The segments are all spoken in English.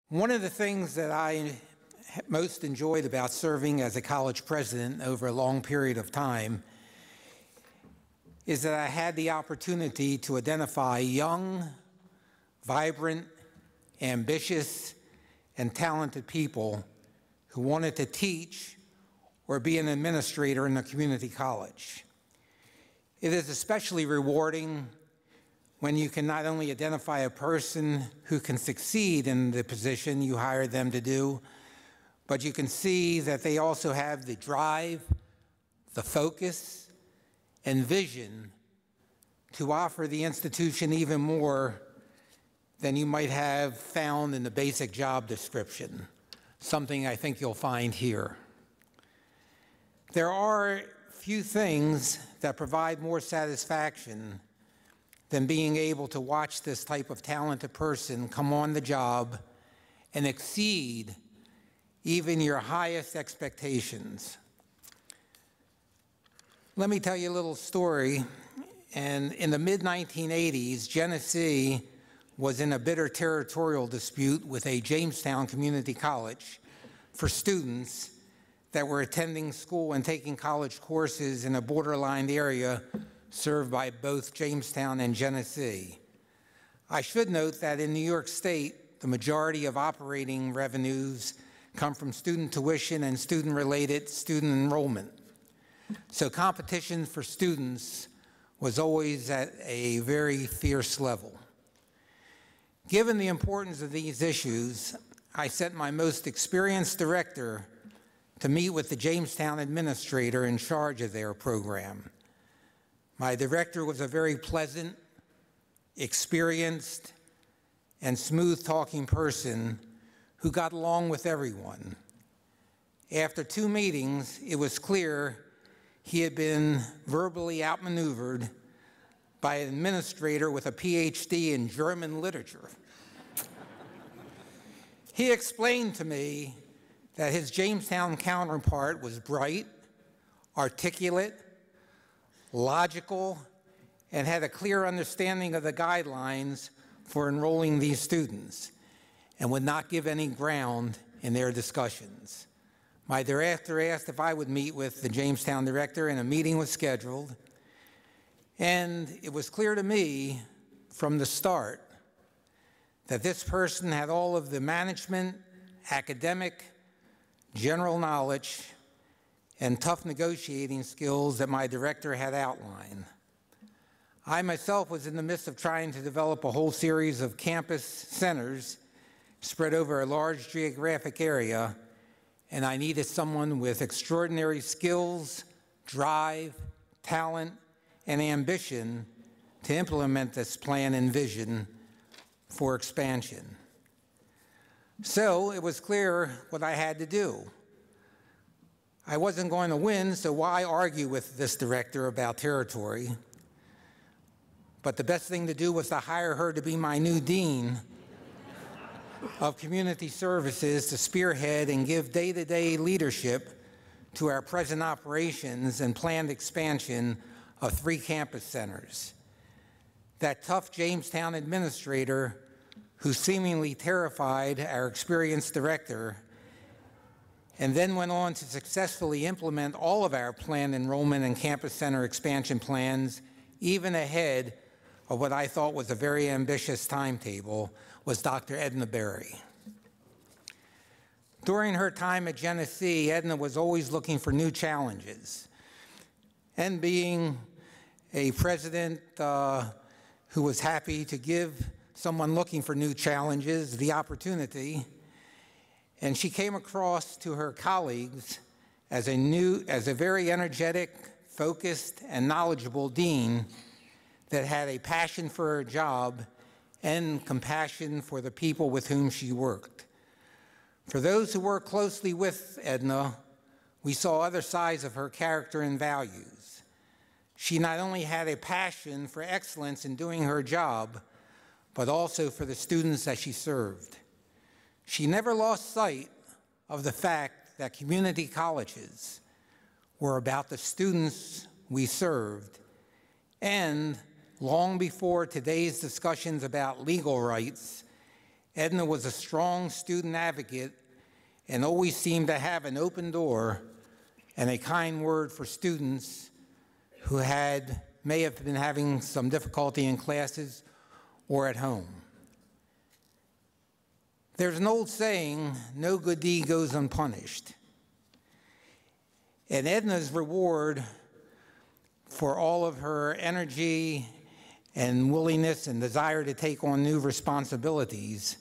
One of the things that I most enjoyed about serving as a college president over a long period of time is that I had the opportunity to identify young, vibrant, ambitious, and talented people who wanted to teach or be an administrator in a community college. It is especially rewarding when you can not only identify a person who can succeed in the position you hired them to do, but you can see that they also have the drive, the focus, and vision to offer the institution even more than you might have found in the basic job description, something I think you'll find here. There are few things that provide more satisfaction than being able to watch this type of talented person come on the job and exceed even your highest expectations. Let me tell you a little story. And in the mid-1980s, Genesee was in a bitter territorial dispute with a Jamestown Community College for students that were attending school and taking college courses in a borderline area served by both Jamestown and Genesee. I should note that in New York State, the majority of operating revenues come from student tuition and student-related student enrollment. So competition for students was always at a very fierce level. Given the importance of these issues, I sent my most experienced director to meet with the Jamestown administrator in charge of their program. My director was a very pleasant, experienced, and smooth-talking person who got along with everyone. After 2 meetings, it was clear he had been verbally outmaneuvered by an administrator with a PhD in German literature. He explained to me that his Jamestown counterpart was bright, articulate, logical, and had a clear understanding of the guidelines for enrolling these students and would not give any ground in their discussions. My director asked if I would meet with the Jamestown director, and a meeting was scheduled. And it was clear to me from the start that this person had all of the management, academic, general knowledge, and tough negotiating skills that my director had outlined. I myself was in the midst of trying to develop a whole series of campus centers spread over a large geographic area, and I needed someone with extraordinary skills, drive, talent, and ambition to implement this plan and vision for expansion. So it was clear what I had to do. I wasn't going to win, so why argue with this director about territory? But the best thing to do was to hire her to be my new dean of community services to spearhead and give day-to-day leadership to our present operations and planned expansion of 3 campus centers. That tough Jamestown administrator who seemingly terrified our experienced director and then went on to successfully implement all of our planned enrollment and campus center expansion plans, even ahead of what I thought was a very ambitious timetable, was Dr. Edna V. During her time at Genesee, Edna was always looking for new challenges. And being a president who was happy to give someone looking for new challenges the opportunity, and she came across to her colleagues as a very energetic, focused, and knowledgeable dean that had a passion for her job and compassion for the people with whom she worked. For those who worked closely with Edna, we saw other sides of her character and values. She not only had a passion for excellence in doing her job, but also for the students that she served. She never lost sight of the fact that community colleges were about the students we served, and long before today's discussions about legal rights, Edna was a strong student advocate and always seemed to have an open door and a kind word for students who may have been having some difficulty in classes or at home. There's an old saying, no good deed goes unpunished. And Edna's reward for all of her energy and willingness and desire to take on new responsibilities,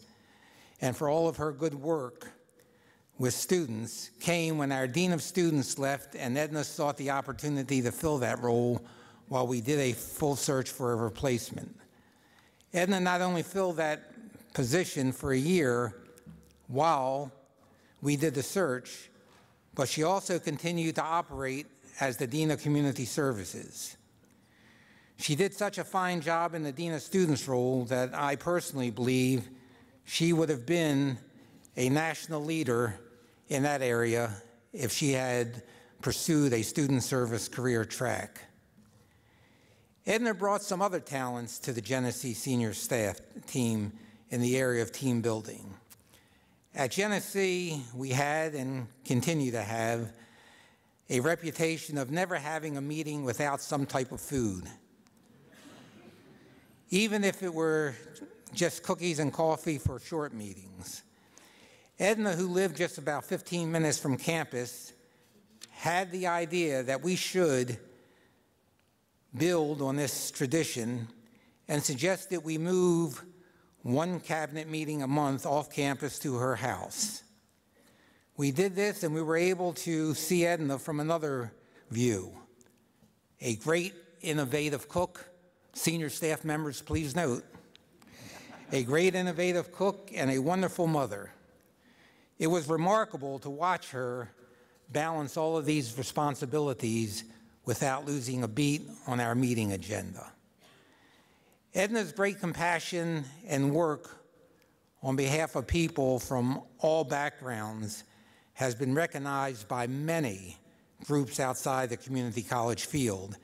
and for all of her good work with students, came when our Dean of Students left and Edna sought the opportunity to fill that role while we did a full search for a replacement. Edna not only filled that position for a year while we did the search, but she also continued to operate as the Dean of Community Services. She did such a fine job in the Dean of Students role that I personally believe she would have been a national leader in that area if she had pursued a student service career track. Edna brought some other talents to the Genesee senior staff team in the area of team building. At Genesee, we had and continue to have a reputation of never having a meeting without some type of food. Even if it were just cookies and coffee for short meetings. Edna, who lived just about 15 minutes from campus, had the idea that we should build on this tradition and suggested we move one cabinet meeting a month off campus to her house. We did this and we were able to see Edna from another view. A great innovative cook, senior staff members please note, a great innovative cook and a wonderful mother. It was remarkable to watch her balance all of these responsibilities without losing a beat on our meeting agenda. Edna's great compassion and work on behalf of people from all backgrounds has been recognized by many groups outside the community college field.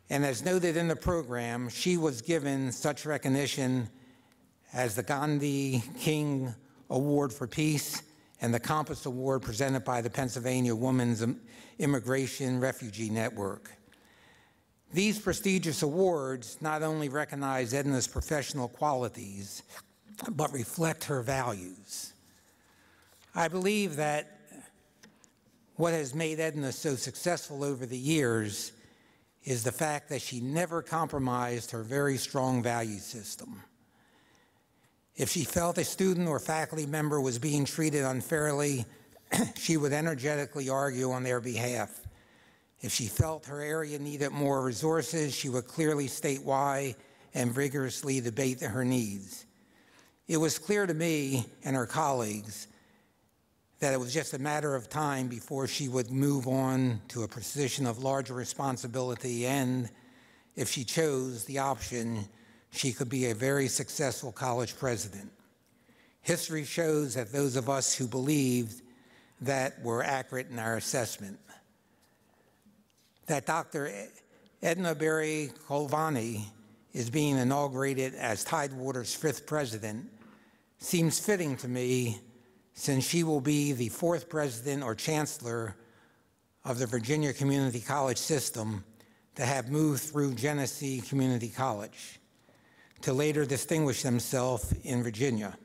And as noted in the program, she was given such recognition as the Gandhi King Award for Peace and the Compass Award presented by the Pennsylvania Women's Immigration Refugee Network. These prestigious awards not only recognize Edna's professional qualities, but reflect her values. I believe that what has made Edna so successful over the years is the fact that she never compromised her very strong value system. If she felt a student or faculty member was being treated unfairly, she would energetically argue on their behalf. If she felt her area needed more resources, she would clearly state why and vigorously debate her needs. It was clear to me and her colleagues that it was just a matter of time before she would move on to a position of larger responsibility, and if she chose the option, she could be a very successful college president. History shows that those of us who believed that were accurate in our assessment. That Dr. Edna Baehre-Kolovani is being inaugurated as Tidewater's 5th president seems fitting to me, since she will be the 4th president or chancellor of the Virginia Community College system to have moved through Genesee Community College, to later distinguish themselves in Virginia,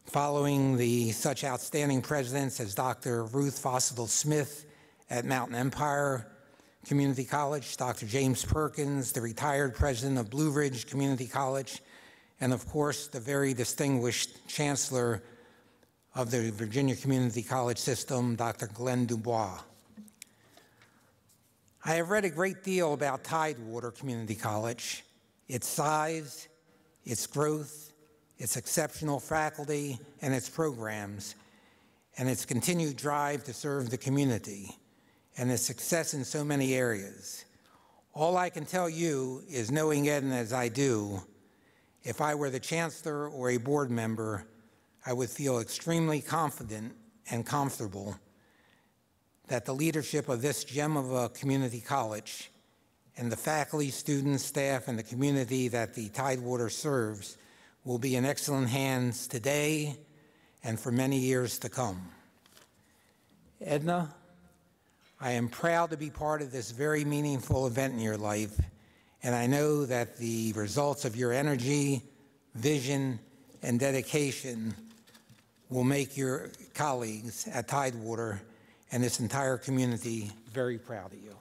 following such outstanding presidents as Dr. Ruth Fossil Smith at Mountain Empire Community College, Dr. James Perkins, the retired president of Blue Ridge Community College, and of course, the very distinguished chancellor of the Virginia Community College system, Dr. Glenn Dubois. I have read a great deal about Tidewater Community College, its size, its growth, its exceptional faculty and its programs, and its continued drive to serve the community, and its success in so many areas. All I can tell you is, knowing Edna as I do, if I were the chancellor or a board member, I would feel extremely confident and comfortable that the leadership of this gem of a community college and the faculty, students, staff, and the community that the Tidewater serves will be in excellent hands today and for many years to come. Edna, I am proud to be part of this very meaningful event in your life, and I know that the results of your energy, vision, and dedication will make your colleagues at Tidewater and this entire community very proud of you.